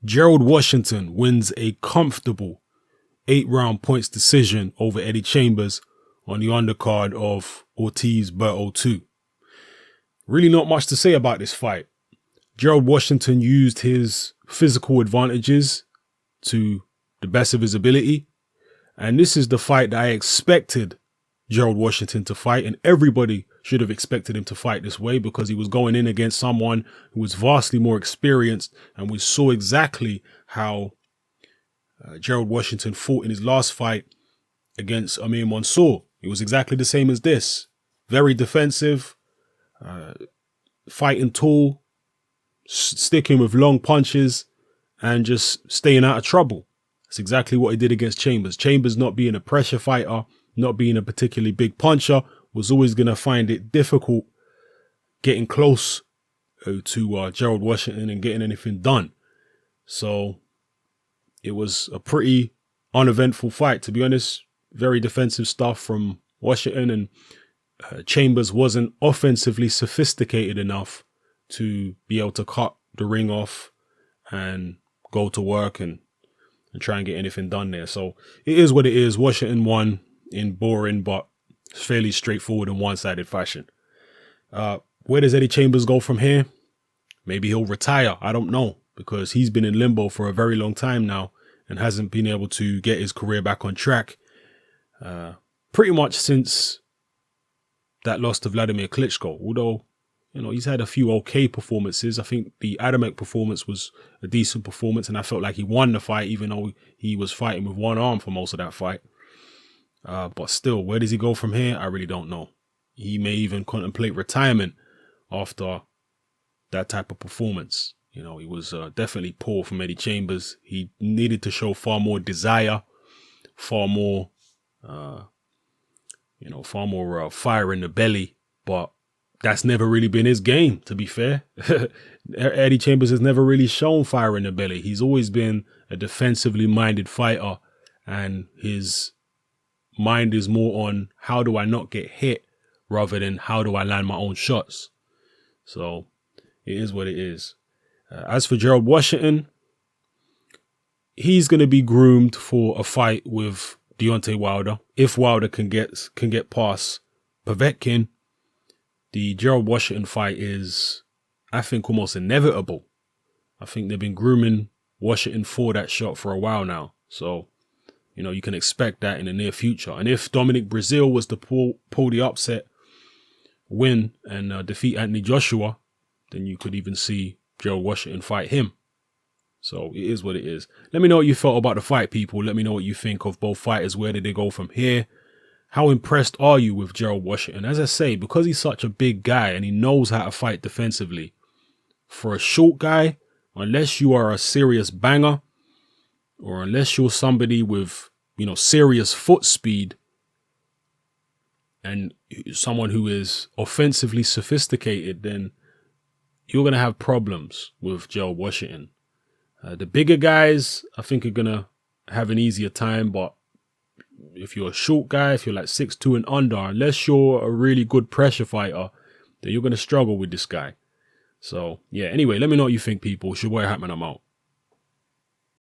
Gerald Washington wins a comfortable 8-round points decision over Eddie Chambers on the undercard of Ortiz-Berto 2. Really not much to say about this fight. Gerald Washington used his physical advantages to the best of his ability. And this is the fight that I expected Gerald Washington to fight. And everybody should have expected him to fight this way because he was going in against someone who was vastly more experienced. And we saw exactly how Gerald Washington fought in his last fight against Amir Mansour. It was exactly the same as this. Very defensive, fighting tall, sticking with long punches and just staying out of trouble. That's exactly what he did against Chambers. Chambers, not being a pressure fighter, not being a particularly big puncher, was always going to find it difficult getting close to Gerald Washington and getting anything done. So it was a pretty uneventful fight, to be honest. Very defensive stuff from Washington, and Chambers wasn't offensively sophisticated enough to be able to cut the ring off and go to work and try and get anything done there. So it is what it is. Washington won in boring but fairly straightforward and one-sided fashion. Where does Eddie Chambers go from here? Maybe he'll retire. I don't know, because he's been in limbo for a very long time now and hasn't been able to get his career back on track. Pretty much since that loss to Vladimir Klitschko, although, you know, he's had a few okay performances. I think the Adamek performance was a decent performance, and I felt like he won the fight, even though he was fighting with one arm for most of that fight. But still, where does he go from here? I really don't know. He may even contemplate retirement after that type of performance. You know, he was definitely poor from Eddie Chambers. He needed to show far more desire, far more, far more fire in the belly. But that's never really been his game, to be fair. Eddie Chambers has never really shown fire in the belly. He's always been a defensively minded fighter, and his mind is more on how do I not get hit rather than how do I land my own shots. So it is what it is. As for Gerald Washington, he's going to be groomed for a fight with Deontay Wilder. If Wilder can get past Povetkin, the Gerald Washington fight is, I think, almost inevitable. I think they've been grooming Washington for that shot for a while now. So, you know, you can expect that in the near future. And if Dominic Breazeale was to pull the upset win and defeat Anthony Joshua, then you could even see Gerald Washington fight him. So it is what it is. Let me know what you felt about the fight, people. Let me know what you think of both fighters. Where did they go from here? How impressed are you with Gerald Washington? As I say, because he's such a big guy and he knows how to fight defensively, for a short guy, unless you are a serious banger or unless you're somebody with, you know, serious foot speed and someone who is offensively sophisticated, then you're going to have problems with Gerald Washington. The bigger guys, I think, are going to have an easier time. But if you're a short guy, if you're like 6'2" and under, unless you're a really good pressure fighter, then you're going to struggle with this guy. So, yeah, anyway, let me know what you think, people. It's your boy Hatman, I'm out.